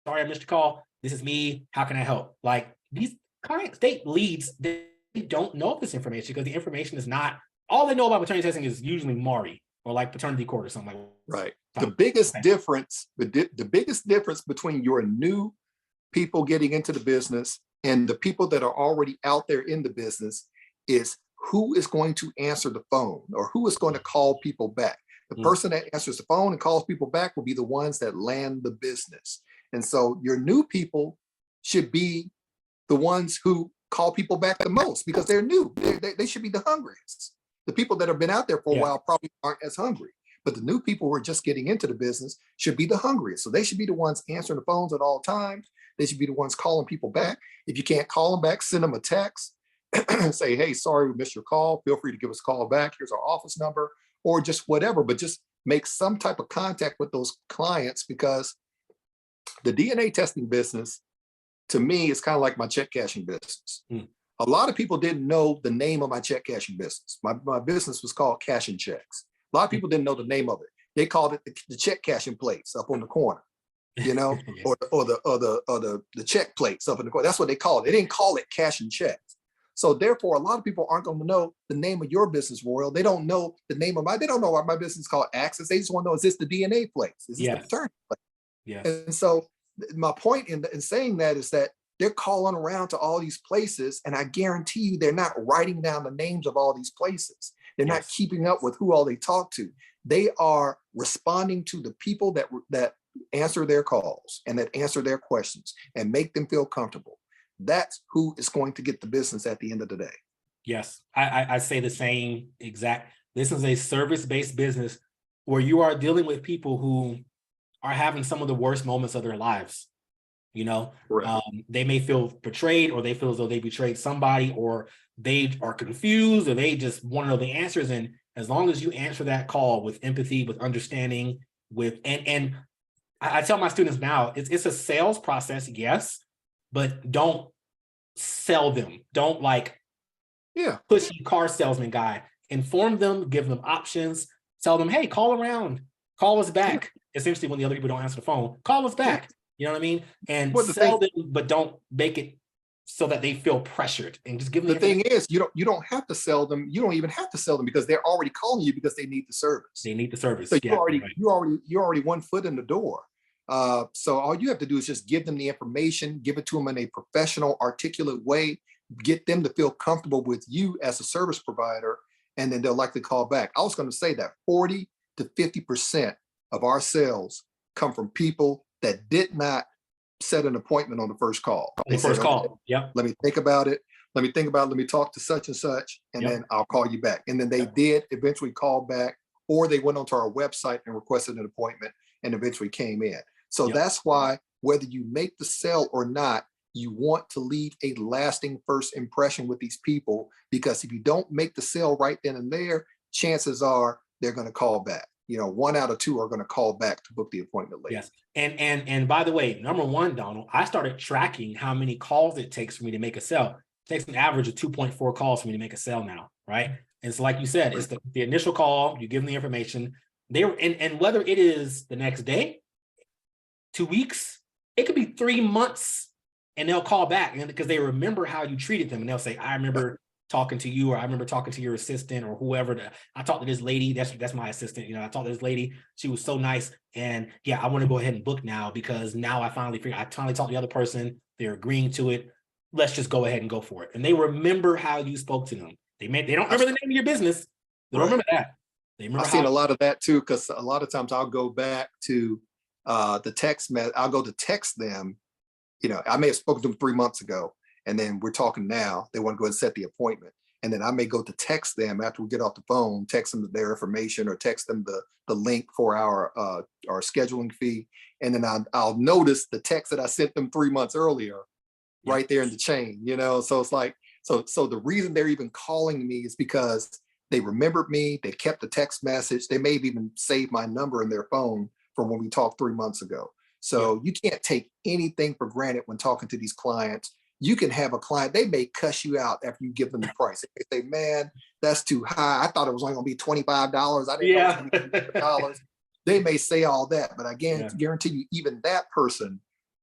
sorry I missed your call. This is me. How can I help? Like, these client state leads, they don't know this information because the information is not all they know about paternity testing is usually Maury or like paternity court or something like that.
Right. The biggest difference between your new people getting into the business and the people that are already out there in the business is who is going to answer the phone, or who is going to call people back. The person that answers the phone and calls people back will be the ones that land the business. And so your new people should be the ones who call people back the most, because they're new. They should be the hungriest. The people that have been out there for a while probably aren't as hungry. But the new people who are just getting into the business should be the hungriest. So they should be the ones answering the phones at all times. They should be the ones calling people back. If you can't call them back, send them a text. Say, hey, sorry, we missed your call. Feel free to give us a call back. Here's our office number, or just whatever. But just make some type of contact with those clients, because the DNA testing business, to me, is kind of like my check cashing business. A lot of people didn't know the name of my check cashing business. My business was called Cashing Checks. A lot of people didn't know the name of it. They called it the check cashing plates up on the corner, or the check plates up in the corner. That's what they called it. They didn't call it cashing checks. So therefore, a lot of people aren't going to know the name of your business, Royal. They don't know the name of they don't know what my business is called Access. They just want to know, is this the DNA place? Is this the paternity place?
Yes.
And so my point in saying that is that they're calling around to all these places, and I guarantee you they're not writing down the names of all these places. They're not keeping up with who all they talk to. They are responding to the people that answer their calls and that answer their questions and make them feel comfortable. That's who is going to get the business at the end of the day.
Yes, I say the same exact. This is a service-based business where you are dealing with people who are having some of the worst moments of their lives. You know, they may feel betrayed, or they feel as though they betrayed somebody, or they are confused, or they just want to know the answers. And as long as you answer that call with empathy, with understanding, with and I tell my students now, it's a sales process, yes, but don't sell them. Don't like pushy car salesman guy. Inform them, give them options, tell them, hey, call around, call us back. Essentially, when the other people don't answer the phone, call us back. You know what I mean? And sell them, but don't make it so that they feel pressured, and just give them
the thing is, you don't have to sell them. You don't even have to sell them, because they're already calling you because they need the service.
They need the service.
So you're already 1 foot in the door. So all you have to do is just give them the information, give it to them in a professional, articulate way, get them to feel comfortable with you as a service provider, and then they'll likely call back. I was going to say that 40 to 50% of our sales come from people that did not set an appointment on the first call.
They said, call.
Yep. Let me think about it. Let me talk to such and such, and then I'll call you back. And then they did eventually call back, or they went onto our website and requested an appointment and eventually came in. So that's why, whether you make the sale or not, you want to leave a lasting first impression with these people, because if you don't make the sale right then and there, chances are they're going to call back. 1 out of 2 are going to call back to book the appointment later.
Yes. And by the way, number one, Donald, I started tracking how many calls it takes for me to make a sale. It takes an average of 2.4 calls for me to make a sale now, right? And so, like you said, it's the initial call, you give them the information. And whether it is the next day, 2 weeks, it could be 3 months, and they'll call back, and because they remember how you treated them, and they'll say, I remember talking to you, or I remember talking to your assistant, or whoever. I talked to this lady, that's my assistant. I talked to this lady, she was so nice, and I want to go ahead and book now, because now I finally talked to the other person, they're agreeing to it. Let's just go ahead and go for it. And they remember how you spoke to them. They don't remember the name of your business. They don't remember that. They remember.
I've seen a lot of that too, because a lot of times I'll go back to the text message. I'll go to text them. I may have spoken to them 3 months ago, and then we're talking now. They want to go ahead and set the appointment. And then I may go to text them after we get off the phone, text them their information, or text them the link for our scheduling fee. And then I'll notice the text that I sent them 3 months earlier, right there in the chain, So it's like, so the reason they're even calling me is because they remembered me, they kept the text message, they may have even saved my number in their phone from when we talked 3 months ago. So you can't take anything for granted when talking to these clients. You can have a client, they may cuss you out after you give them the price. They say, man, that's too high. I thought it was only going to be $25. I didn't know it was going to be $50. They may say all that, but I guarantee you, even that person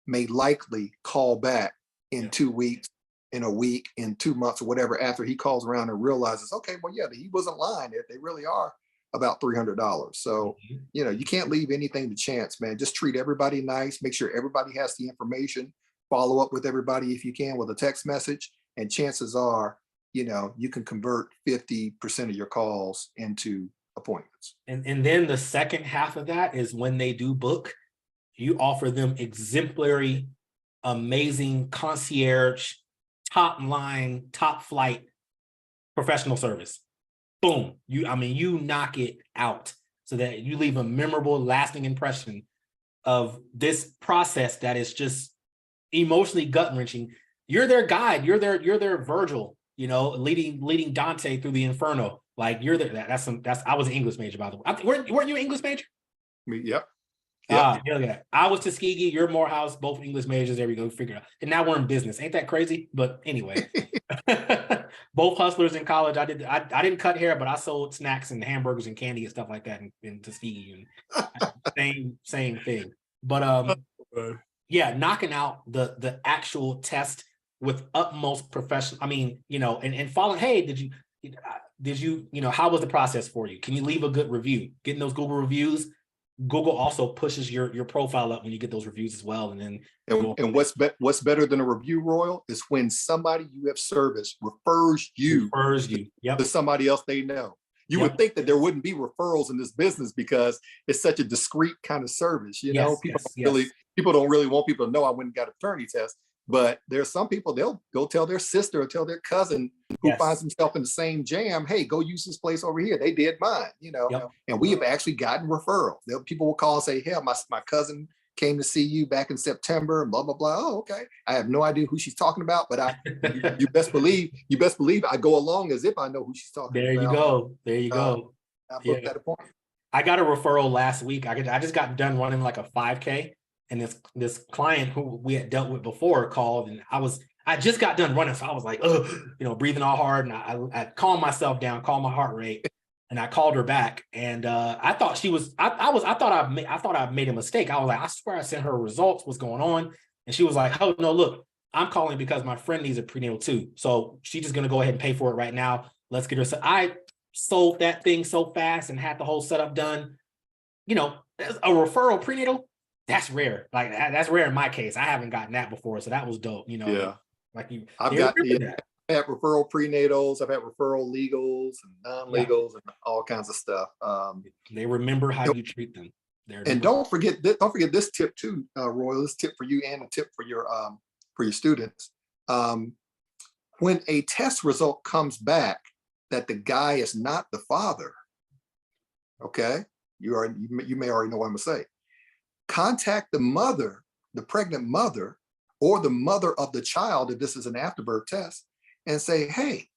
may likely call back in 2 weeks, in a week, in 2 months, or whatever, after he calls around and realizes, okay, well, he wasn't lying. They really are about $300. So, you can't leave anything to chance, man. Just treat everybody nice. Make sure everybody has the information. Follow up with everybody if you can with a text message. And chances are, you can convert 50% of your calls into appointments.
And then the second half of that is when they do book, you offer them exemplary, amazing concierge, top line, top flight professional service. Boom. You knock it out so that you leave a memorable, lasting impression of this process that is just emotionally gut-wrenching. You're their guide. You're their Virgil, leading Dante through the Inferno. Like you're there. I was an English major, by the way. Weren't you an English major?
Yep.
I was Tuskegee, you're Morehouse, both English majors. There we go, figure it out. And now we're in business. Ain't that crazy? But anyway, both hustlers in college. I didn't cut hair, but I sold snacks and hamburgers and candy and stuff like that in Tuskegee. And same thing. But knocking out the actual test with utmost professional. And following. Hey, did you how was the process for you? Can you leave a good review? Getting those Google reviews. Google also pushes your profile up when you get those reviews as well. And
what's better than a review, Royal, is when somebody you have serviced refers you
to somebody
else they know. You would think that there wouldn't be referrals in this business because it's such a discreet kind of service. You know, people don't really want people to know I went and got a paternity test. But there's some people, they'll go tell their sister or tell their cousin who finds himself in the same jam, hey, go use this place over here. They did mine, you know. And we have actually gotten referrals. People will call and say, hell, my cousin came to see you back in September and blah, blah, blah. Oh, okay. I have no idea who she's talking about, but you best believe I go along as if I know who she's talking
There
about.
You go. There you go.
I booked at a point.
I got a referral last week. I just got done running like a 5K. And this client who we had dealt with before called, and I just got done running. So I was like, breathing all hard. And I calmed myself down, calmed my heart rate. And I called her back, and I thought she was. I thought I made a mistake. I was like, I swear I sent her results. What's going on? And she was like, oh no, look, I'm calling because my friend needs a prenatal too. So she's just gonna go ahead and pay for it right now. Let's get her. So I sold that thing so fast and had the whole setup done. You know, a referral prenatal, that's rare. Like that's rare in my case. I haven't gotten that before, so that was dope. You know, like
I've had referral prenatals, I've had referral legals and non-legals and all kinds of stuff.
They remember how you treat them.
And don't forget this tip too, Royal. This tip for you and a tip for your students. When a test result comes back that the guy is not the father, okay, you may already know what I'm gonna say. Contact the mother, the pregnant mother, or the mother of the child if this is an afterbirth test, and say, hey,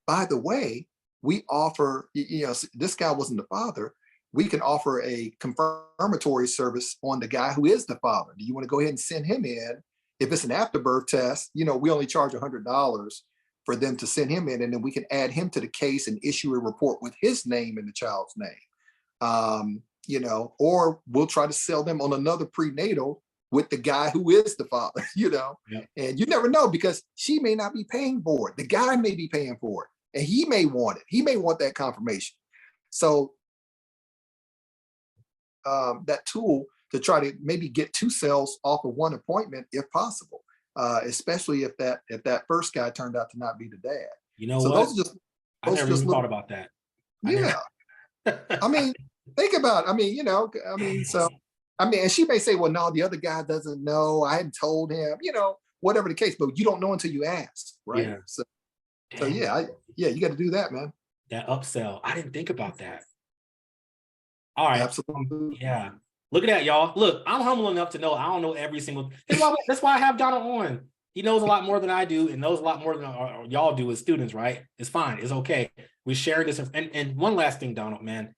by the way, we offer, this guy wasn't the father. We can offer a confirmatory service on the guy who is the father. Do you want to go ahead and send him in? If it's an afterbirth test, we only charge $100 for them to send him in, and then we can add him to the case and issue a report with his name and the child's name. Or we'll try to sell them on another prenatal with the guy who is the father, and you never know because she may not be paying for it. The guy may be paying for it and he may want it. He may want that confirmation. So that tool to try to maybe get 2 cells off of 1 appointment if possible, especially if that first guy turned out to not be the dad.
You know, so what? I never even thought about that.
I mean, think about it. And she may say, well, no, the other guy doesn't know. I hadn't told him, whatever the case, but you don't know until you ask, right? Yeah. So you got to do that, man.
That upsell. I didn't think about that. All right.
Absolutely.
Yeah. Look at that, y'all. Look, I'm humble enough to know I don't know every single. That's why I have Donald on. He knows a lot more than I do and knows a lot more than y'all do as students, right? It's fine. It's okay. We're sharing this. And one last thing, Donald, man,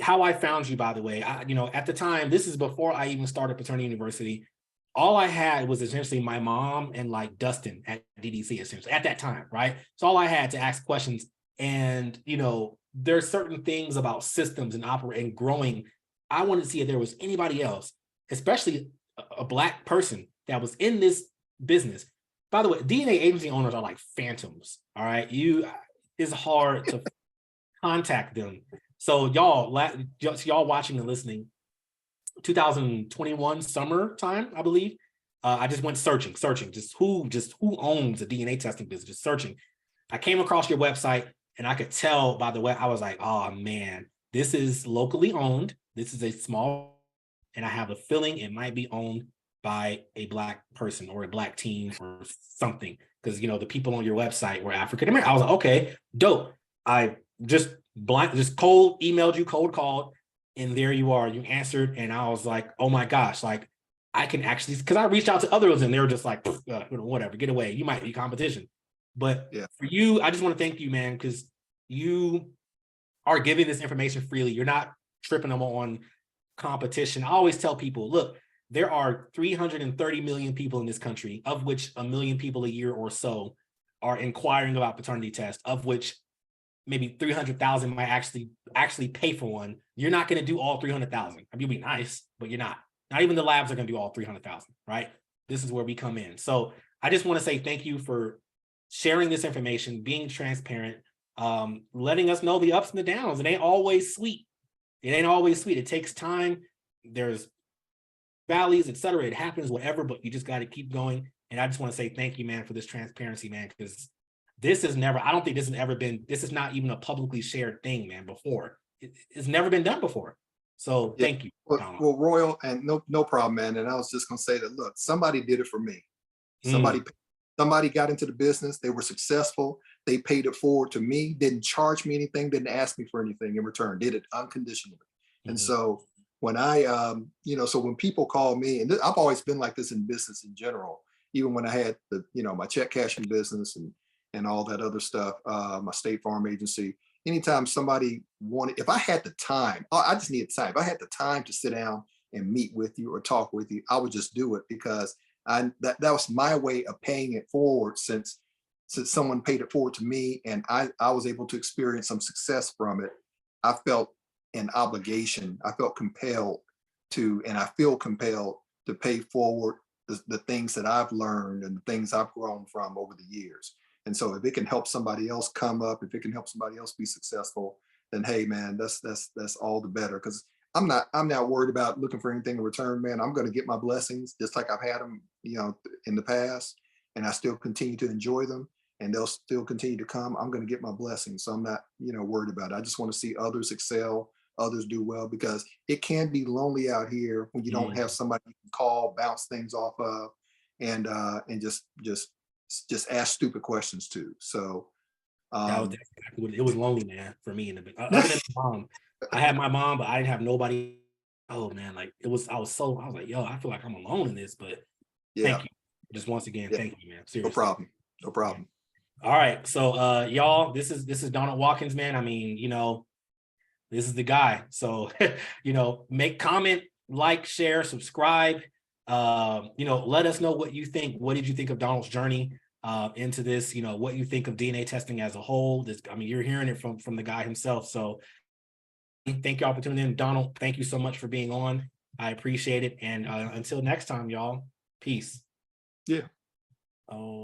how I found you, by the way, at the time, this is before I even started Paternity University. All I had was essentially my mom and like Dustin at DDC, essentially at that time, right? So all I had to ask questions, and there's certain things about systems and operating and growing. I wanted to see if there was anybody else, especially a Black person that was in this business. By the way, DNA agency owners are like phantoms. All right, it's hard to contact them. So y'all watching and listening, 2021 summertime, I believe. I just went searching, just who owns a DNA testing business, just searching. I came across your website, and I could tell by the way, I was like, oh man, this is locally owned. This is a small, and I have a feeling it might be owned by a Black person or a Black team or something. Because the people on your website were African American. I was like, okay, dope. I just cold emailed you, cold called, and there you are. You answered, and I was like, oh my gosh, like I can actually, because I reached out to others and they were just like, whatever, get away. You might be competition. But for you, I just want to thank you, man, because you are giving this information freely. You're not tripping them on competition. I always tell people, look, there are 330 million people in this country, of which 1 million people a year or so are inquiring about paternity tests, of which maybe 300,000 might actually pay for one. You're not going to do all 300,000. I mean, you'll be nice, but you're not. Not even the labs are going to do all 300,000, right? This is where we come in. So I just want to say thank you for sharing this information, being transparent, letting us know the ups and the downs. It ain't always sweet. It takes time. There's valleys, etc. It happens, whatever, but you just got to keep going. And I just want to say thank you, man, for this transparency, man, because this is never, I don't think this has ever been, this is not even a publicly shared thing, man, before. It's never been done before. So
Yeah.
thank you,
Well,
Donald.
well, Royal, and no problem, man. And I was just gonna say that, look, somebody did it for me.
Mm,
Somebody somebody got into the business, they were successful, they paid it forward to me, didn't charge me anything, didn't ask me for anything in return, did it unconditionally. And
mhm,
so when I so when people call me, and I've always been like this in business in general, even when I had the, my check cashing business and all that other stuff, my State Farm agency. Anytime somebody wanted, if I had the time, I just needed time. If I had the time to sit down and meet with you or talk with you, I would just do it, because that was my way of paying it forward, since someone paid it forward to me, and I was able to experience some success from it. I felt an obligation. I felt compelled to, and I feel compelled to pay forward the things that I've learned and the things I've grown from over the years. And so if it can help somebody else come up, if it can help somebody else be successful, then hey man, that's all the better. Because I'm not worried about looking for anything in return, man. I'm going to get my blessings just like I've had them, in the past, and I still continue to enjoy them, and they'll still continue to come. I'm going to get my blessings, so I'm not, worried about it. I just want to see others excel, others do well, because it can be lonely out here when you don't have
mm.
somebody you can call, bounce things off of, and just ask stupid questions to. So
That was
um,
exactly what it was. Lonely, man, for me in the other than my mom. I had my mom, but I didn't have nobody. Oh man, like it was, I was like, yo, I feel like I'm alone in this, but
yeah,
thank you. Just once again,
yeah,
thank you, man.
no
Seriously.
problem, no problem.
All right. So y'all, this is Donald Watkins, man. I mean, this is the guy. So, make, comment, like, share, subscribe. Let us know what you think. What did you think of Donald's journey into this? What you think of DNA testing as a whole. This, I mean, you're hearing it from the guy himself. So thank y'all for tuning in. Donald, thank you so much for being on. I appreciate it. And until next time, y'all, peace.
Yeah.
Oh.